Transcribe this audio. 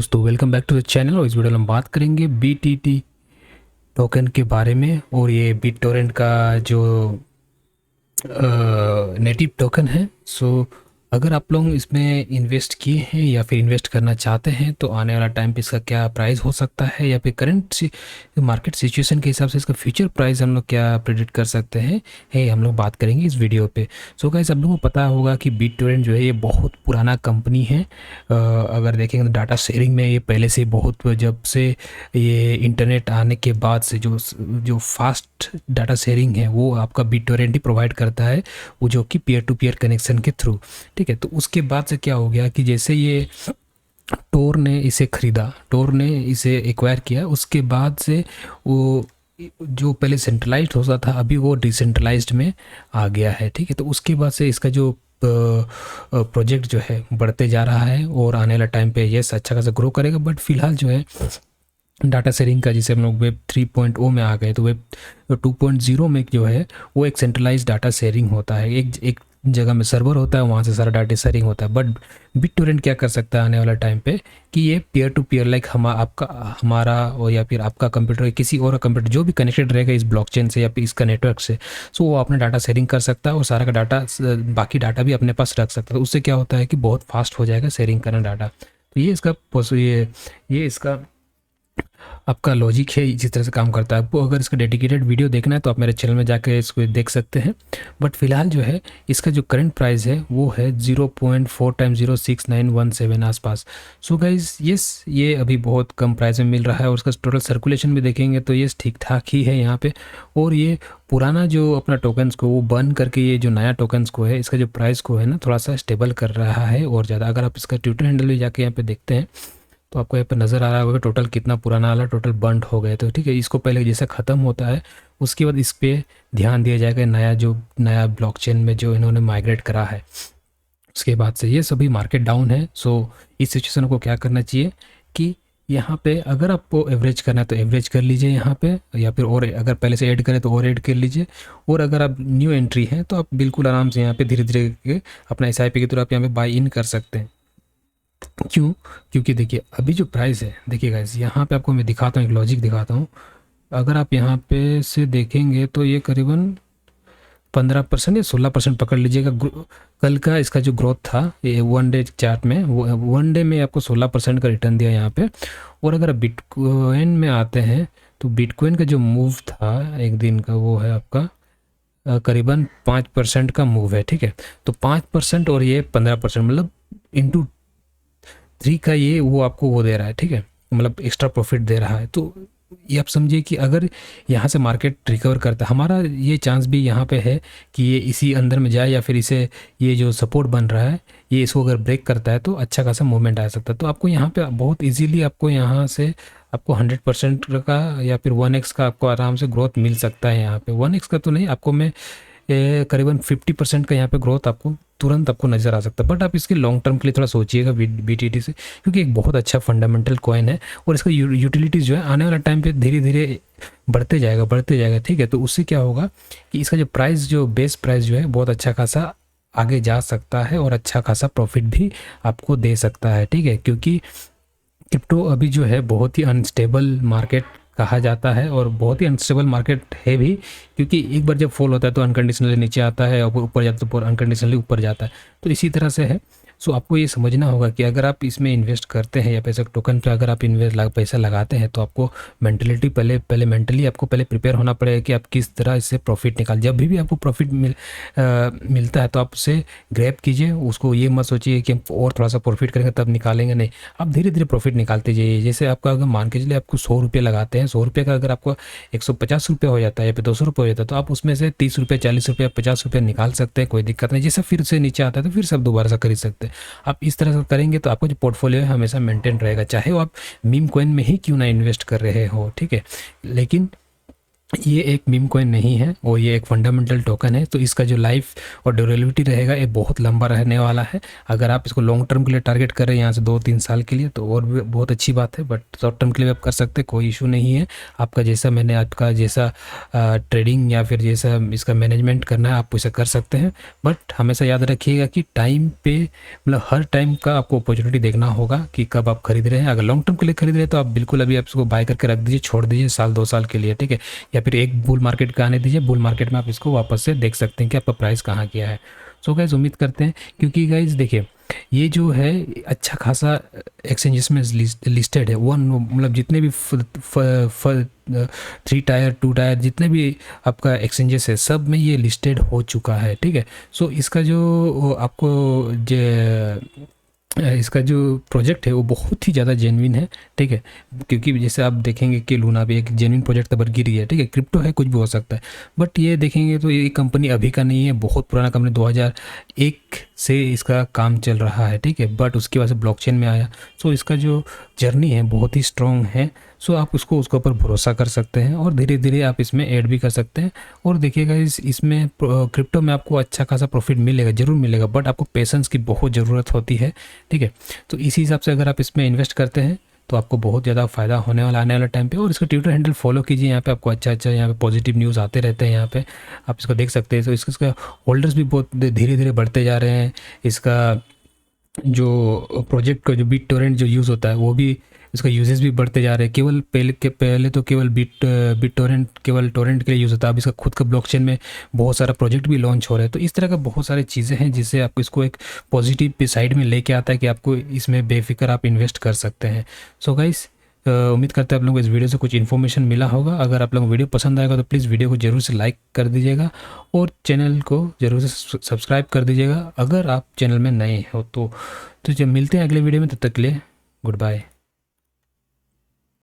दोस्तों, welcome back to the channel. और इस वीडियो में हम बात करेंगे BTT टोकन के बारे में। और ये BitTorrent का जो नेटिव टोकन है। सो अगर आप लोग इसमें इन्वेस्ट किए हैं या फिर इन्वेस्ट करना चाहते हैं तो आने वाला टाइम पे इसका क्या प्राइस हो सकता है, या फिर करंट मार्केट सिचुएशन के हिसाब से इसका फ्यूचर प्राइस हम लोग क्या प्रेडिक्ट कर सकते हैं, हम लोग बात करेंगे इस वीडियो पे। सो गाइस, आप लोगों को पता होगा कि BitTorrent जो है ये बहुत पुराना कंपनी है। अगर देखेंगे तो डाटा शेयरिंग में ये पहले से बहुत, जब से ये इंटरनेट आने के बाद से जो जो फास्ट डाटा शेयरिंग है वो आपका BitTorrent ही प्रोवाइड करता है, वो जो कि पीयर टू पीयर कनेक्शन के थ्रू। ठीक है, तो उसके बाद से क्या हो गया कि जैसे ये टोर ने इसे खरीदा, टोर ने इसे एक्वायर किया, उसके बाद से वो जो पहले सेंट्रलाइज्ड होता था अभी वो डिसेंट्रलाइज्ड में आ गया है। ठीक है, तो उसके बाद से इसका जो प्रोजेक्ट जो है बढ़ते जा रहा है और आने वाला टाइम पे यस अच्छा खासा ग्रो करेगा। बट फिलहाल जो है डाटा शेयरिंग का, जिसे हम लोग वेब 3.0 में आ गए, तो वेब 2.0 में जो है वो एक सेंट्रलाइज्ड डाटा शेयरिंग होता है। एक जगह में सर्वर होता है, वहाँ से सारा डाटा शेयरिंग होता है। बट BitTorrent क्या कर सकता है आने वाला टाइम पे कि ये पीयर टू पीयर, लाइक हमारा और या फिर आपका कंप्यूटर किसी और कंप्यूटर जो भी कनेक्टेड रहेगा इस ब्लॉकचेन से या फिर इसका नेटवर्क से, सो वो अपना डाटा शेयरिंग कर सकता है और सारा का डाटा, बाकी डाटा भी अपने पास रख सकता है। तो उससे क्या होता है कि बहुत फास्ट हो जाएगा शेयरिंग करना डाटा। तो ये इसका ये इसका आपका लॉजिक है, इसी तरह से काम करता है। आपको अगर इसका डेडिकेटेड वीडियो देखना है तो आप मेरे चैनल में जाकर इसको देख सकते हैं। बट फिलहाल जो है इसका जो करंट प्राइस है वो है 0.4 टाइम्स 06917 आसपास। सो गाइज यस, ये अभी बहुत कम प्राइस में मिल रहा है और उसका टोटल सर्कुलेशन भी देखेंगे तो ये ठीक ठाक ही है यहाँ पे। और ये पुराना जो अपना टोकन्स को वो बर्न करके ये जो नया टोकन्स को है, इसका जो प्राइस को है ना थोड़ा सा स्टेबल कर रहा है और ज़्यादा। अगर आप इसका ट्विटर हैंडल भी जाके यहाँ पे देखते हैं तो आपको यहाँ पे नज़र आ रहा होगा टोटल कितना पुराना वाला टोटल बंड हो गए। तो ठीक है, इसको पहले जैसे ख़त्म होता है उसके बाद इस पर ध्यान दिया जाएगा, नया ब्लॉकचेन में जो इन्होंने माइग्रेट करा है उसके बाद से। ये सभी मार्केट डाउन है। सो इस सिचुएशन को क्या करना चाहिए कि यहाँ पे अगर आपको एवरेज करना है तो एवरेज कर लीजिए यहाँ पे, या फिर और अगर पहले से ऐड करें तो और ऐड कर लीजिए। और अगर आप न्यू एंट्री हैं तो आप बिल्कुल आराम से यहाँ पे धीरे धीरे अपना SIP के थ्रू आप यहाँ पे बाई इन कर सकते हैं। क्यों? क्योंकि देखिए अभी जो प्राइस है, देखिए गाइस यहाँ पे आपको मैं दिखाता हूँ, एक लॉजिक दिखाता हूँ। अगर आप यहाँ पे से देखेंगे तो ये करीबन 15% या 16% पकड़ लीजिएगा। कल का इसका जो ग्रोथ था ये 1 डे चार्ट में, वो 1 डे में आपको 16% का रिटर्न दिया यहाँ पे। और अगर आप बिटकॉइन में आते हैं तो बिटकॉइन का जो मूव था एक दिन का वो है आपका करीबन 5% का मूव है। ठीक है, तो 5% और ये 15%, मतलब इंटू 3 का ये वो आपको वो दे रहा है। ठीक है, मतलब एक्स्ट्रा प्रॉफिट दे रहा है। तो ये आप समझिए कि अगर यहाँ से मार्केट रिकवर करता है, हमारा ये चांस भी यहाँ पे है कि ये इसी अंदर में जाए, या फिर इसे ये जो सपोर्ट बन रहा है ये इसको अगर ब्रेक करता है तो अच्छा खासा मूवमेंट आ सकता है। तो आपको यहाँ पे बहुत इजीली आपको यहाँ से आपको 100% का या फिर 1x का आपको आराम से ग्रोथ मिल सकता है। यहाँ पे 1x का तो नहीं, आपको मैं करीबन 50% का यहाँ पे ग्रोथ आपको तुरंत आपको नज़र आ सकता है। बट आप इसके लॉन्ग टर्म के लिए थोड़ा सोचिएगा BTT से, क्योंकि एक बहुत अच्छा फंडामेंटल कॉइन है और इसका यूटिलिटीज़ जो है आने वाला टाइम पे धीरे धीरे बढ़ते जाएगा। ठीक है, तो उससे क्या होगा कि इसका जो प्राइस, जो बेस प्राइस जो है बहुत अच्छा खासा आगे जा सकता है और अच्छा खासा प्रॉफिट भी आपको दे सकता है। ठीक है, क्योंकि क्रिप्टो अभी जो है बहुत ही अनस्टेबल मार्केट कहा जाता है और बहुत ही अनस्टेबल मार्केट है भी, क्योंकि एक बार जब फॉल होता है तो अनकंडीशनली नीचे आता है और ऊपर जाता है तो अनकंडीशनली ऊपर जाता है। तो इसी तरह से है। सो आपको ये समझना होगा कि अगर आप इसमें इन्वेस्ट करते हैं या पैसा टोकन पे अगर आप पैसा लगाते हैं तो आपको मेंटलिटी पहले मेंटली आपको पहले प्रिपेयर होना पड़ेगा कि आप किस तरह इससे प्रॉफिट निकाल। जब भी आपको प्रॉफिट मिलता है तो आप उसे ग्रैब कीजिए। उसको ये मत सोचिए कि हम और थोड़ा सा प्रॉफिट करेंगे तब निकालेंगे, नहीं, आप धीरे धीरे प्रॉफिट निकालते जाइए। जैसे आपका अगर मान के चलिए आपको 100 रुपये लगाते हैं, 100 रुपये का अगर आपको 150 रुपये हो जाता है या फिर 200 रुपये हो जाता है तो आप उसमें से 30 रुपये, 40 रुपये, 50 रुपये निकाल सकते हैं, कोई दिक्कत नहीं। जैसे फिर से नीचे आता है तो फिर सब दोबारा से खरीद सकते हैं। आप इस तरह से करेंगे तो आपका जो पोर्टफोलियो है हमेशा मेंटेन रहेगा, चाहे वो आप मीम कॉइन में ही क्यों ना इन्वेस्ट कर रहे हो। ठीक है, लेकिन ये एक मीम कॉइन नहीं है और ये एक फंडामेंटल टोकन है, तो इसका जो लाइफ और ड्यूरेबिलिटी रहेगा ये बहुत लंबा रहने वाला है। अगर आप इसको लॉन्ग टर्म के लिए टारगेट कर रहे हैं यहाँ से 2-3 साल के लिए तो और भी बहुत अच्छी बात है, बट शॉर्ट टर्म के लिए भी आप कर सकते हैं, कोई इशू नहीं है। आपका जैसा मैंने आपका जैसा ट्रेडिंग या फिर जैसा इसका मैनेजमेंट करना है आप उसे कर सकते हैं, बट हमेशा याद रखिएगा कि टाइम पे मतलब हर टाइम का आपको अपॉर्चुनिटी देखना होगा कि कब आप खरीद रहे हैं। अगर लॉन्ग टर्म के लिए खरीद रहे हैं तो आप बिल्कुल अभी आप इसको बाय करके रख दीजिए, छोड़ दीजिए साल 2 साल के लिए, ठीक है। या फिर एक बुल मार्केट का आने दीजिए, बुल मार्केट में आप इसको वापस से देख सकते हैं कि आपका प्राइस कहाँ गया है। सो गाइज उम्मीद करते हैं, क्योंकि गाइज देखिए ये जो है अच्छा खासा एक्सचेंजेस में लिस्टेड है, वन मतलब जितने भी 3 टायर 2 टायर जितने भी आपका एक्सचेंजेस है सब में ये लिस्टेड हो चुका है, ठीक है। सो इसका जो आपको जो इसका जो प्रोजेक्ट है वो बहुत ही ज़्यादा जेन्युइन है, ठीक है। क्योंकि जैसे आप देखेंगे कि लूना भी एक जेन्युइन प्रोजेक्ट तब गिरी है, ठीक है। क्रिप्टो है, कुछ भी हो सकता है, बट ये देखेंगे तो ये कंपनी अभी का नहीं है, बहुत पुराना कंपनी 2001 से इसका काम चल रहा है, ठीक है। बट उसके बाद से ब्लॉकचेन में आया। सो इसका जो जर्नी है बहुत ही स्ट्रॉन्ग है। सो आप उसके ऊपर भरोसा कर सकते हैं और धीरे धीरे आप इसमें ऐड भी कर सकते हैं। और देखिएगा इसमें क्रिप्टो में आपको अच्छा खासा प्रॉफिट मिलेगा, ज़रूर मिलेगा, बट आपको पेशेंस की बहुत ज़रूरत होती है, ठीक है। तो इसी हिसाब से अगर आप इसमें इन्वेस्ट करते हैं तो आपको बहुत ज़्यादा फ़ायदा होने वाला आने वाला टाइम पे। और इसका ट्विटर हैंडल फॉलो कीजिए, यहाँ पे आपको अच्छा यहाँ पे पॉजिटिव न्यूज़ आते रहते हैं, यहाँ पे आप इसको देख सकते हैं। तो इसका होल्डर्स भी बहुत धीरे धीरे बढ़ते जा रहे हैं। इसका जो प्रोजेक्ट का जो बिट टोरेंट जो यूज़ होता है वो भी इसका यूजेस भी बढ़ते जा रहे हैं। केवल पहले तो केवल बिट टोरेंट केवल टोरेंट के लिए यूज़ होता है, अब इसका खुद का ब्लॉकचेन में बहुत सारा प्रोजेक्ट भी लॉन्च हो रहे हैं। तो इस तरह का बहुत सारी चीज़ें हैं जिससे आपको इसको एक पॉजिटिव साइड में लेके आता है कि आपको इसमें बेफिक्र आप इन्वेस्ट कर सकते हैं। सो गाइस उम्मीद करते हैं आप लोगों को इस वीडियो से कुछ इन्फॉर्मेशन मिला होगा। अगर आप लोगों को वीडियो पसंद आएगा तो प्लीज़ वीडियो को ज़रूर से लाइक कर दीजिएगा और चैनल को ज़रूर से सब्सक्राइब कर दीजिएगा अगर आप चैनल में नए हो तो। जब मिलते हैं अगले वीडियो में, तब तक के लिए गुड बाय।